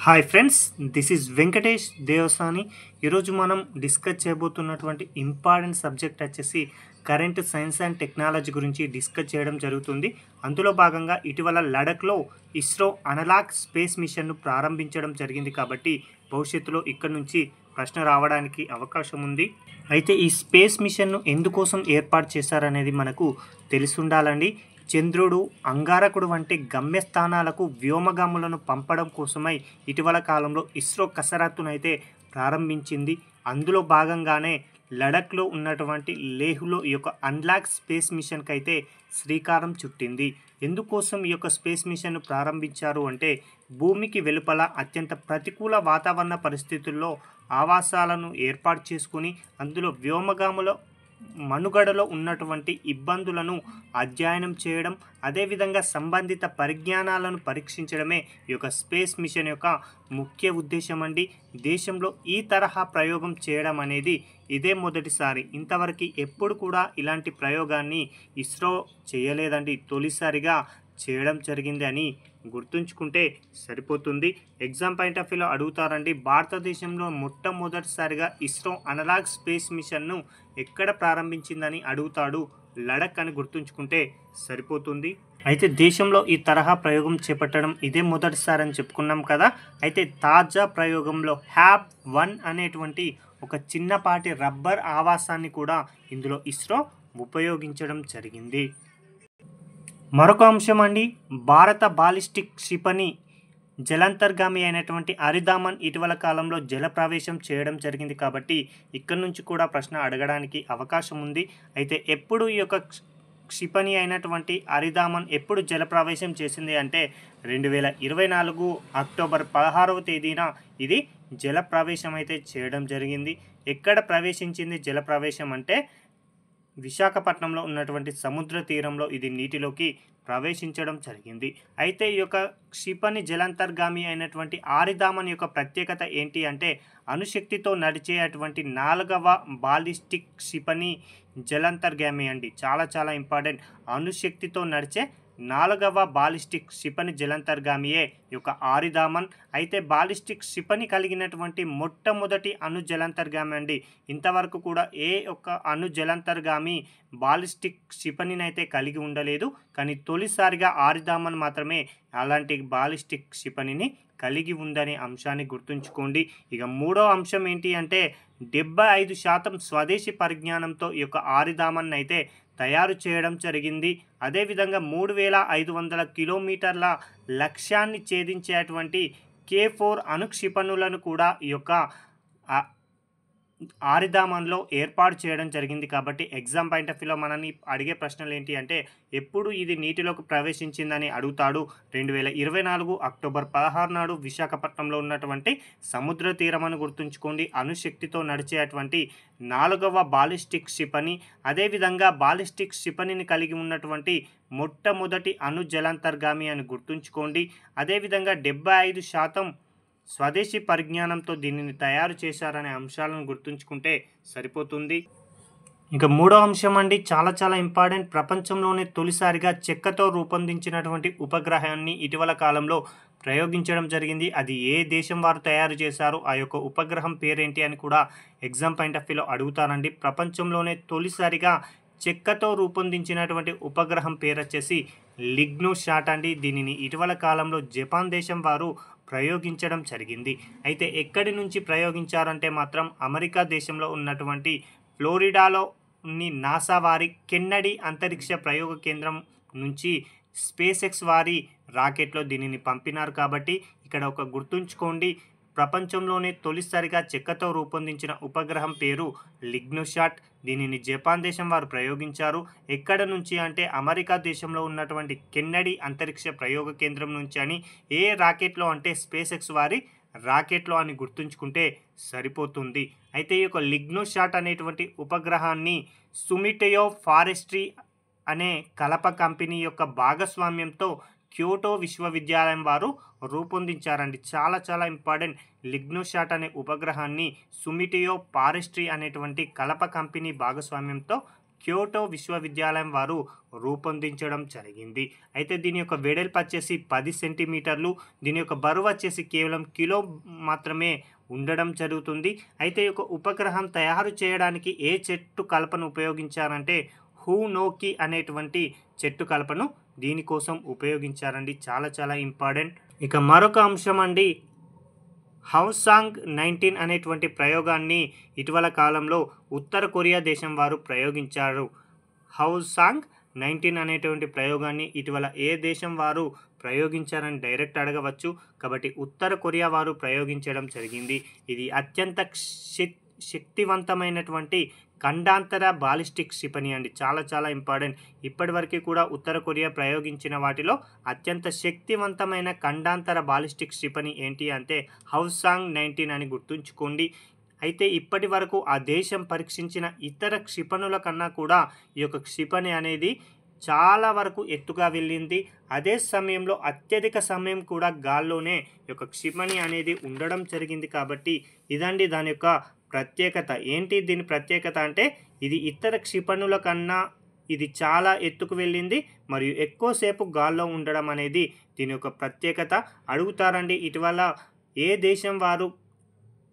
Hi friends, this is Venkatesh Devasani. ఈరోజు మనం discuss చేయబోతున్నటువంటి important subject వచ్చేసి కరెంట్ సైన్స్ అండ్ టెక్నాలజీ గురించి డిస్కస్ చేయడం జరుగుతుంది. అందులో భాగంగా ఇటీవల లడఖ్లో ఇస్రో అనలాగ్ స్పేస్ మిషన్ను ప్రారంభించడం జరిగింది. కాబట్టి భవిష్యత్తులో ఇక్కడ నుంచి ప్రశ్న రావడానికి అవకాశం ఉంది. అయితే ఈ స్పేస్ మిషన్ను ఎందుకోసం ఏర్పాటు చేశారనేది మనకు తెలిసుండాలండి. చంద్రుడు, అంగారకుడు వంటి గమ్యస్థానాలకు వ్యోమగాములను పంపడం కోసమై ఇటీవల కాలంలో ఇస్రో కసరత్తునైతే ప్రారంభించింది. అందులో భాగంగానే లడఖ్లో ఉన్నటువంటి లేహ్లో ఈ యొక్క అనలాగ్ స్పేస్ మిషన్కి అయితే శ్రీకారం చుట్టింది. ఎందుకోసం ఈ యొక్క స్పేస్ మిషన్ను ప్రారంభించారు అంటే భూమికి వెలుపల అత్యంత ప్రతికూల వాతావరణ పరిస్థితుల్లో ఆవాసాలను ఏర్పాటు చేసుకుని అందులో వ్యోమగాముల మనుగడలో ఉన్నటువంటి ఇబ్బందులను అధ్యయనం చేయడం, అదేవిధంగా సంబంధిత పరిజ్ఞానాలను పరీక్షించడమే ఈ యొక్క స్పేస్ మిషన్ యొక్క ముఖ్య ఉద్దేశం అండి. దేశంలో ఈ తరహా ప్రయోగం చేయడం అనేది ఇదే మొదటిసారి. ఇంతవరకు ఎప్పుడు కూడా ఇలాంటి ప్రయోగాన్ని ఇస్రో చేయలేదండి. తొలిసారిగా చేయడం జరిగింది అని గుర్తుంచుకుంటే సరిపోతుంది. ఎగ్జామ్ పాయింట్ ఆఫ్ వ్యూలో అడుగుతారండి, భారతదేశంలో మొట్టమొదటిసారిగా ఇస్రో అనలాగ్ స్పేస్ మిషన్ను ఎక్కడ ప్రారంభించిందని అడుగుతాడు. లడఖ్ అని గుర్తుంచుకుంటే సరిపోతుంది. అయితే దేశంలో ఈ తరహా ప్రయోగం చేపట్టడం ఇదే మొదటిసారి అని చెప్పుకున్నాం కదా. అయితే తాజా ప్రయోగంలో హ్యాబ్-1 అనేటువంటి ఒక చిన్నపాటి రబ్బర్ ఆవాసాన్ని కూడా ఇందులో ఇస్రో ఉపయోగించడం జరిగింది. మరొక అంశం అండి, భారత బాలిస్టిక్ క్షిపణి జలాంతర్గామి అయినటువంటి అరిదామన్ ఇటీవల కాలంలో జలప్రవేశం చేయడం జరిగింది. కాబట్టి ఇక్కడ నుంచి కూడా ప్రశ్న అడగడానికి అవకాశం ఉంది. అయితే ఎప్పుడు ఈ యొక్క క్షిపణి అయినటువంటి అరిదామన్ ఎప్పుడు జలప్రవేశం చేసింది అంటే 2024 అక్టోబర్ 16వ తేదీన ఇది జలప్రవేశం అయితే చేయడం జరిగింది. ఎక్కడ ప్రవేశించింది జలప్రవేశం అంటే విశాఖపట్నంలో ఉన్నటువంటి సముద్ర తీరంలో ఇది నీటిలోకి ప్రవేశించడం జరిగింది. అయితే ఈ యొక్క క్షిపణి జలాంతర్గామి అయినటువంటి ఆరిదామన్ యొక్క ప్రత్యేకత ఏంటి అంటే అణుశక్తితో నడిచే అటువంటి 4వ బాలిస్టిక్ క్షిపణి జలాంతర్గామి అండి. చాలా ఇంపార్టెంట్. అణుశక్తితో నడిచే 4వ బాలిస్టిక్ క్షిపణి జలాంతర్గామియే ఈ యొక్క ఆరిదామన్. అయితే బాలిస్టిక్ క్షిపణి కలిగినటువంటి మొట్టమొదటి అణు జలాంతర్గామి అండి. ఇంతవరకు కూడా ఏ ఒక్క అణు జలాంతర్గామి బాలిస్టిక్ క్షిపణిని అయితే కలిగి ఉండలేదు. కానీ తొలిసారిగా ఆరిదామన్ మాత్రమే అలాంటి బాలిస్టిక్ క్షిపణిని కలిగి ఉందనే అంశాన్ని గుర్తుంచుకోండి. ఇక మూడో అంశం ఏంటి అంటే 75% స్వదేశీ పరిజ్ఞానంతో ఈ యొక్క ఆరిదామన్ అయితే తయారు చేయడం జరిగింది. అదేవిధంగా 3500 కిలోమీటర్ల లక్ష్యాన్ని ఛేదించేటువంటి K4 అణుక్షిపణులను కూడా ఈ యొక్క ఆరిదామన్లో ఏర్పాటు చేయడం జరిగింది. కాబట్టి ఎగ్జామ్ పాయింట్ ఆఫ్ వ్యూలో మనల్ని అడిగే ప్రశ్నలు ఏంటి అంటే ఎప్పుడు ఇది నీటిలోకి ప్రవేశించిందని అడుగుతాడు. 2024 అక్టోబర్ 16 నాడు విశాఖపట్నంలో ఉన్నటువంటి సముద్ర తీరమని గుర్తుంచుకోండి. అణుశక్తితో నడిచేటువంటి 4వ బాలిస్టిక్ క్షిపణి, అదేవిధంగా బాలిస్టిక్ క్షిపణిని కలిగి ఉన్నటువంటి మొట్టమొదటి అణు జలాంతర్గామి అని గుర్తుంచుకోండి. అదేవిధంగా 75% స్వదేశీ పరిజ్ఞానంతో దీనిని తయారు చేశారనే అంశాలను గుర్తుంచుకుంటే సరిపోతుంది. ఇంకా మూడో అంశం అండి, చాలా ఇంపార్టెంట్. ప్రపంచంలోనే తొలిసారిగా చెక్కతో రూపొందించినటువంటి ఉపగ్రహాన్ని ఇటీవల కాలంలో ప్రయోగించడం జరిగింది. అది ఏ దేశం వారు తయారు చేశారు, ఆ యొక్క ఉపగ్రహం పేరేంటి అని కూడా ఎగ్జామ్ పాయింట్ ఆఫ్ వ్యూలో అడుగుతారండి. ప్రపంచంలోనే తొలిసారిగా చెక్కతో రూపొందించినటువంటి ఉపగ్రహం పేరు వచ్చేసి లిగ్నోసాట్ అండి. దీనిని ఇటీవల కాలంలో జపాన్ దేశం వారు ప్రయోగించడం జరిగింది. అయితే ఎక్కడి నుంచి ప్రయోగించారంటే మాత్రం అమెరికా దేశంలో ఉన్నటువంటి ఫ్లోరిడాలోని నాసా వారి కెన్నడీ అంతరిక్ష ప్రయోగ కేంద్రం నుంచి స్పేస్ ఎక్స్ వారి రాకెట్లో దీనిని పంపినారు. కాబట్టి ఇక్కడ ఒక గుర్తుంచుకోండి, ప్రపంచంలోనే తొలిసారిగా చెక్కతో రూపొందించిన ఉపగ్రహం పేరు లిగ్నోసాట్. దీనిని జపాన్ దేశం వారు ప్రయోగించారు. ఎక్కడ నుంచి అంటే అమెరికా దేశంలో ఉన్నటువంటి కెన్నడీ అంతరిక్ష ప్రయోగ కేంద్రం నుంచి అని. ఏ రాకెట్లో అంటే స్పేస్ ఎక్స్ వారి రాకెట్లో అని గుర్తుంచుకుంటే సరిపోతుంది. అయితే ఈ యొక్క లిగ్నోసాట్ అనేటువంటి ఉపగ్రహాన్ని సుమిటోయో ఫారెస్ట్రీ అనే కలప కంపెనీ యొక్క భాగస్వామ్యంతో క్యోటో విశ్వవిద్యాలయం వారు రూపొందించారండి. చాలా ఇంపార్టెంట్. లిగ్నోసాట్ అనే ఉపగ్రహాన్ని సుమిటోయో ఫారెస్ట్రీ అనేటువంటి కలప కంపెనీ భాగస్వామ్యంతో క్యోటో విశ్వవిద్యాలయం వారు రూపొందించడం జరిగింది. అయితే దీని యొక్క వెడల్పు వచ్చేసి 10 సెంటీమీటర్లు, దీని యొక్క బరువు వచ్చేసి కేవలం కిలో మాత్రమే ఉండడం జరుగుతుంది. అయితే ఈ యొక్క ఉపగ్రహం తయారు చేయడానికి ఏ చెట్టు కలపను ఉపయోగించారంటే హూనోకి అనేటువంటి చెట్టు కలపను దీనికోసం ఉపయోగించారండి. చాలా చాలా ఇంపార్టెంట్. ఇక మరొక అంశం అండి, హౌసాంగ్ 19 అనేటువంటి ప్రయోగాన్ని ఇటీవల కాలంలో ఉత్తర కొరియా దేశం వారు ప్రయోగించారు. హౌసాంగ్ 19 అనేటువంటి ప్రయోగాన్ని ఇటీవల ఏ దేశం వారు ప్రయోగించారని డైరెక్ట్ అడగవచ్చు. కాబట్టి ఉత్తర కొరియా వారు ప్రయోగించడం జరిగింది. ఇది అత్యంత శక్తివంతమైనటువంటి ఖండాంతర బాలిస్టిక్ క్షిపణి అండి. చాలా చాలా ఇంపార్టెంట్. ఇప్పటివరకు కూడా ఉత్తర కొరియా ప్రయోగించిన వాటిలో అత్యంత శక్తివంతమైన ఖండాంతర బాలిస్టిక్ క్షిపణి ఏంటి అంటే హౌసాంగ్ 19 అని గుర్తుంచుకోండి. అయితే ఇప్పటి వరకు ఆ దేశం పరీక్షించిన ఇతర క్షిపణుల కన్నా కూడా ఈ యొక్క క్షిపణి అనేది చాలా వరకు ఎత్తుగా వెళ్ళింది. అదే సమయంలో అత్యధిక సమయం కూడా గాల్లోనే ఈ యొక్క క్షిపణి అనేది ఉండడం జరిగింది. కాబట్టి ఇదండి దాని యొక్క ప్రత్యేకత. ఏంటి దీని ప్రత్యేకత అంటే ఇది ఇతర క్షిపణుల కన్నా ఇది చాలా ఎత్తుకు వెళ్ళింది మరియు ఎక్కువసేపు గాల్లో ఉండడం అనేది దీని యొక్క ప్రత్యేకత. అడుగుతారండి ఇటీవల ఏ దేశం వారు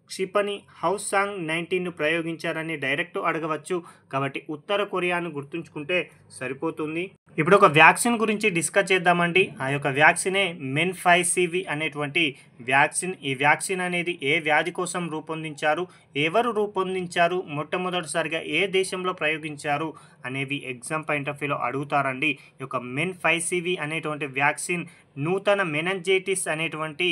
క్షిపణి హౌసాంగ్ 19ను ప్రయోగించారని డైరెక్ట్ అడగవచ్చు. కాబట్టి ఉత్తర కొరియాను గుర్తుంచుకుంటే సరిపోతుంది. ఇప్పుడు ఒక వ్యాక్సిన్ గురించి డిస్కస్ చేద్దామండి. ఆ యొక్క వ్యాక్సినే MEN5CV అనేటువంటి వ్యాక్సిన్. ఈ వ్యాక్సిన్ అనేది ఏ వ్యాధి కోసం రూపొందించారు, ఎవరు రూపొందించారు, మొట్టమొదటిసారిగా ఏ దేశంలో ప్రయోగించారు అనేవి ఎగ్జామ్ పాయింట్ ఆఫ్ వ్యూలో అడుగుతారండి. ఈ యొక్క MEN5CV అనేటువంటి వ్యాక్సిన్ నూతన మెనింజైటిస్ అనేటువంటి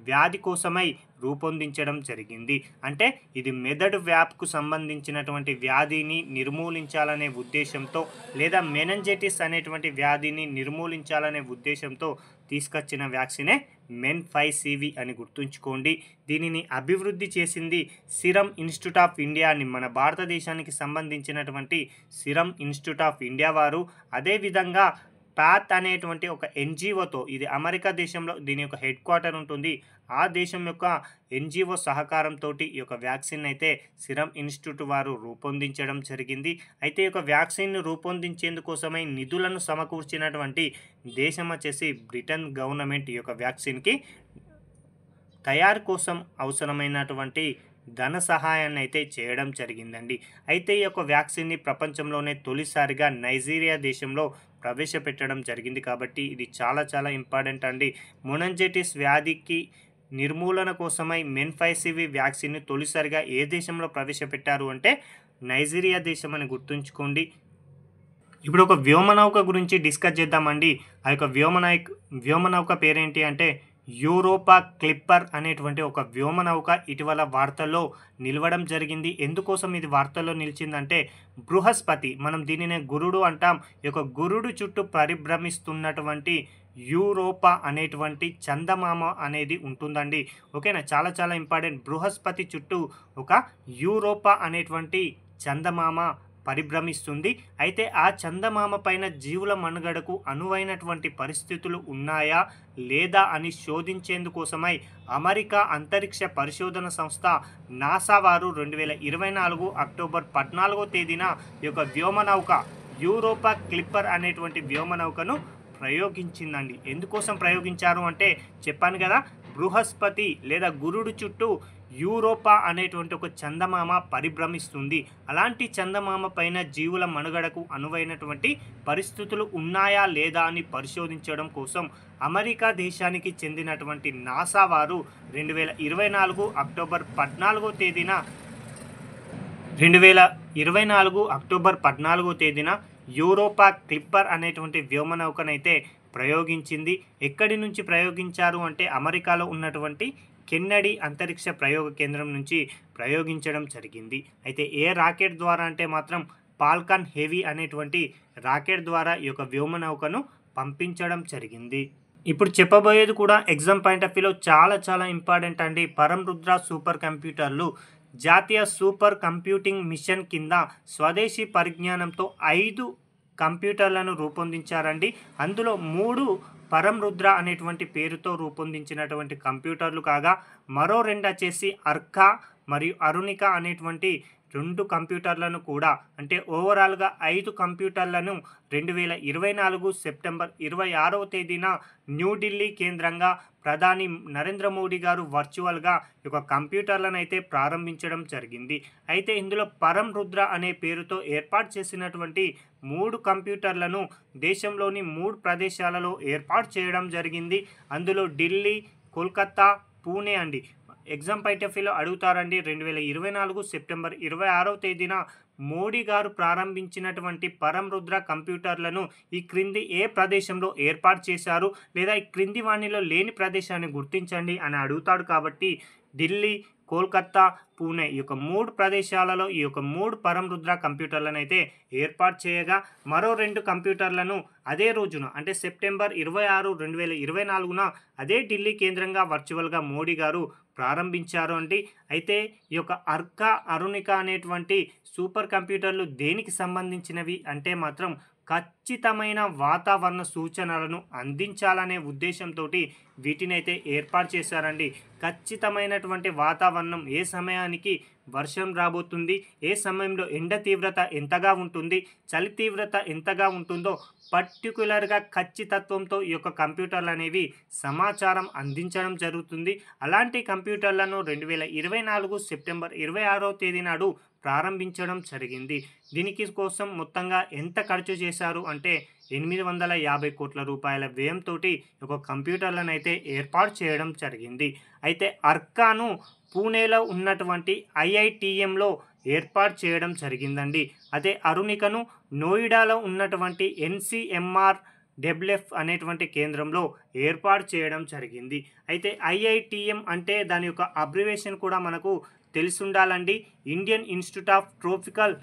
వ్యాధి కోసమై రూపొందించడం జరిగింది. అంటే ఇది మెదడు వ్యాప్కు సంబంధించినటువంటి వ్యాధిని నిర్మూలించాలనే ఉద్దేశంతో లేదా మెనింజైటిస్ అనేటువంటి వ్యాధిని నిర్మూలించాలనే ఉద్దేశంతో తీసుకొచ్చిన వ్యాక్సినే MEN5CV అని గుర్తుంచుకోండి. దీనిని అభివృద్ధి చేసింది సిరం ఇన్స్టిట్యూట్ ఆఫ్ ఇండియా అని మన భారతదేశానికి సంబంధించినటువంటి సిరం ఇన్స్టిట్యూట్ ఆఫ్ ఇండియా వారు. అదేవిధంగా పాత్ అనేటువంటి ఒక ఎన్జిఓతో, ఇది అమెరికా దేశంలో దీని యొక్క హెడ్ క్వార్టర్ ఉంటుంది, ఆ దేశం యొక్క ఎన్జిఓ సహకారంతో ఈ యొక్క వ్యాక్సిన్ అయితే సిరం ఇన్స్టిట్యూట్ వారు రూపొందించడం జరిగింది. అయితే ఈ యొక్క వ్యాక్సిన్ను రూపొందించేందుకోసమై నిధులను సమకూర్చినటువంటి దేశం వచ్చేసి బ్రిటన్ గవర్నమెంట్ ఈ యొక్క వ్యాక్సిన్కి తయారు కోసం అవసరమైనటువంటి ధన సహాయాన్ని అయితే చేయడం జరిగిందండి. అయితే ఈ యొక్క వ్యాక్సిన్ని ప్రపంచంలోనే తొలిసారిగా నైజీరియా దేశంలో ప్రవేశపెట్టడం జరిగింది. కాబట్టి ఇది చాలా చాలా ఇంపార్టెంట్ అండి. మెనింజైటిస్ వ్యాధికి నిర్మూలన కోసమై MEN5CV వ్యాక్సిన్ని తొలిసారిగా ఏ దేశంలో ప్రవేశపెట్టారు అంటే నైజీరియా దేశం అని గుర్తుంచుకోండి. ఇప్పుడు ఒక వ్యోమనౌక గురించి డిస్కస్ చేద్దామండి. ఆ యొక్క వ్యోమనౌక పేరేంటి అంటే యూరోపా క్లిప్పర్ అనేటువంటి ఒక వ్యోమనౌక ఇటీవల వార్తల్లో నిలవడం జరిగింది. ఎందుకోసం ఇది వార్తల్లో నిలిచిందంటే బృహస్పతి, మనం దీనినే గురుడు అంటాం, ఈ యొక్క గురుడు చుట్టూ పరిభ్రమిస్తున్నటువంటి యూరోపా అనేటువంటి చందమామ అనేది ఉంటుందండి. ఓకేనా, చాలా చాలా ఇంపార్టెంట్. బృహస్పతి చుట్టూ ఒక యూరోపా అనేటువంటి చందమామ పరిభ్రమిస్తుంది. అయితే ఆ చందమామ పైన జీవుల మనుగడకు అనువైనటువంటి పరిస్థితులు ఉన్నాయా లేదా అని శోధించేందుకోసమై అమెరికా అంతరిక్ష పరిశోధన సంస్థ నాసా వారు 2024 అక్టోబర్ 14వ తేదీన ఈ యొక్క వ్యోమనౌక యూరోపా క్లిప్పర్ అనేటువంటి వ్యోమనౌకను ప్రయోగించిందండి. ఎందుకోసం ప్రయోగించారు అంటే చెప్పాను కదా, బృహస్పతి లేదా గురుడు చుట్టూ యూరోపా అనేటువంటి ఒక చందమామ పరిభ్రమిస్తుంది. అలాంటి చందమామ పైన జీవుల మనుగడకు అనువైనటువంటి పరిస్థితులు ఉన్నాయా లేదా అని పరిశోధించడం కోసం అమెరికా దేశానికి చెందినటువంటి నాసా వారు 2024 అక్టోబర్ 14వ తేదీన 2024 అక్టోబర్ 14వ తేదీన యూరోపా క్లిప్పర్ అనేటువంటి వ్యోమనౌకనైతే ప్రయోగించింది. ఎక్కడి నుంచి ప్రయోగించారు అంటే అమెరికాలో ఉన్నటువంటి కెన్నడీ అంతరిక్ష ప్రయోగ కేంద్రం నుంచి ప్రయోగించడం జరిగింది. అయితే ఏ రాకెట్ ద్వారా అంటే మాత్రం ఫాల్కన్ హెవీ అనేటువంటి రాకెట్ ద్వారా ఈ యొక్క వ్యోమనౌకను పంపించడం జరిగింది. ఇప్పుడు చెప్పబోయేది కూడా ఎగ్జామ్ పాయింట్ ఆఫ్ వ్యూలో చాలా చాలా ఇంపార్టెంట్ అండి. పరంరుద్ర సూపర్ కంప్యూటర్లు జాతీయ సూపర్ కంప్యూటింగ్ మిషన్ కింద స్వదేశీ పరిజ్ఞానంతో 5 కంప్యూటర్లను రూపొందించారండి. అందులో 3 పరంరుద్ర అనేటువంటి పేరుతో రూపొందించినటువంటి కంప్యూటర్లు కాగా మరో 2 వచ్చేసి అర్కా మరియు అరుణిక అనేటువంటి 2 కంప్యూటర్లను కూడా అంటే ఓవరాల్‌గా 5 కంప్యూటర్లను 2024 సెప్టెంబర్ 26వ తేదీన న్యూఢిల్లీ కేంద్రంగా ప్రధాని నరేంద్ర మోడీ గారు వర్చువల్‌గా ఈ యొక్క కంప్యూటర్లనైతే ప్రారంభించడం జరిగింది. అయితే ఇందులో పరం రుద్ర అనే పేరుతో ఏర్పాటు చేసినటువంటి 3 కంప్యూటర్లను దేశంలోని 3 ప్రదేశాలలో ఏర్పాటు చేయడం జరిగింది. అందులో ఢిల్లీ, కోల్కతా, పూణే అండి. ఎగ్జామ్ పాయింట్ ఆఫ్ వ్యూలో అడుగుతారండి. 2024 సెప్టెంబర్ 26వ తేదీన మోడీ గారు ప్రారంభించినటువంటి పరం రుద్ర కంప్యూటర్లను ఈ క్రింది ఏ ప్రదేశంలో ఏర్పాటు చేశారు, లేదా ఈ క్రింది వానిలో లేని ప్రదేశాన్ని గుర్తించండి అని అడుగుతాడు. కాబట్టి ఢిల్లీ, కోల్కతా, పూణే ఈ యొక్క 3 ప్రదేశాలలో ఈ యొక్క 3 పరం రుద్ర కంప్యూటర్లను అయితే ఏర్పాటు చేయగా, మరో 2 కంప్యూటర్లను అదే రోజున అంటే సెప్టెంబర్ 26, 2024న అదే ఢిల్లీ కేంద్రంగా వర్చువల్‌గా మోడీ గారు ప్రారంభించారు అండి. అయితే ఈ యొక్క అరుణిక అనేటువంటి సూపర్ కంప్యూటర్లు దేనికి సంబంధించినవి అంటే మాత్రం ఖచ్చితమైన వాతావరణ సూచనలను అందించాలనే ఉద్దేశంతోటి వీటినైతే ఏర్పాటు చేశారండి. ఖచ్చితమైనటువంటి వాతావరణం ఏ సమయానికి వర్షం రాబోతుంది, ఏ సమయంలో ఎండ తీవ్రత ఎంతగా ఉంటుంది, చలి తీవ్రత ఎంతగా ఉంటుందో పర్టిక్యులర్‌గా ఖచ్చితత్వంతో ఈ యొక్క కంప్యూటర్లు అనేవి సమాచారం అందించడం జరుగుతుంది. అలాంటి కంప్యూటర్లను 2024 సెప్టెంబర్ 26వ తేదీ నాడు ప్రారంభించడం జరిగింది. దీనికి కోసం మొత్తంగా ఎంత ఖర్చు చేశారు అంటే 850 కోట్ల రూపాయల వ్యయంతోటి ఒక కంప్యూటర్లను అయితే ఏర్పాటు చేయడం జరిగింది. అయితే అర్కాను పూణేలో ఉన్నటువంటి ఐఐటిఎంలో ఏర్పాటు చేయడం జరిగిందండి. అదే అరుణికను నోయిడాలో ఉన్నటువంటి ఎన్సిఎంఆర్ డబ్ల్యూఎఫ్ అనేటువంటి కేంద్రంలో ఏర్పాటు చేయడం జరిగింది. అయితే ఐఐటిఎం అంటే దాని యొక్క అబ్రివేషన్ కూడా మనకు తెలిసుండాలండి. ఇండియన్ ఇన్స్టిట్యూట్ ఆఫ్ ట్రోపికల్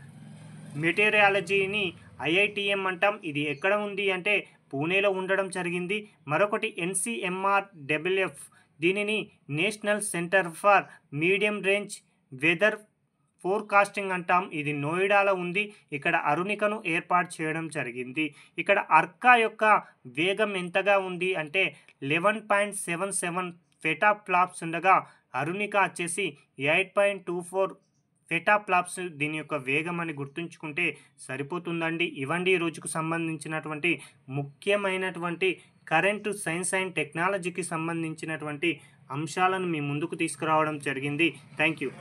మెటీరియాలజీని ఐఐటిఎం అంటాం. ఇది ఎక్కడ ఉంది అంటే పూణేలో ఉండడం జరిగింది. మరొకటి ఎన్సిఎంఆర్ డబ్ల్యూఎఫ్ దీనిని national centre for medium range weather forecasting అంటాం. ఇది నోయిడాలో ఉంది. ఇక్కడ అరుణికను ఏర్పాటు చేయడం జరిగింది. ఇక్కడ అర్కా యొక్క వేగం ఎంతగా ఉంది అంటే 11.77 పెటాఫ్లాప్స్ ఉండగా అరుణిక వచ్చేసి 8.24 పెటాఫ్లాప్స్ దీని యొక్క వేగం అని గుర్తుంచుకుంటే సరిపోతుందండి. ఇవండి ఈ రోజుకు సంబంధించినటువంటి ముఖ్యమైనటువంటి కరెంటు సైన్స్ అండ్ టెక్నాలజీకి సంబంధించినటువంటి అంశాలను మీ ముందుకు తీసుకురావడం జరిగింది. Thank you.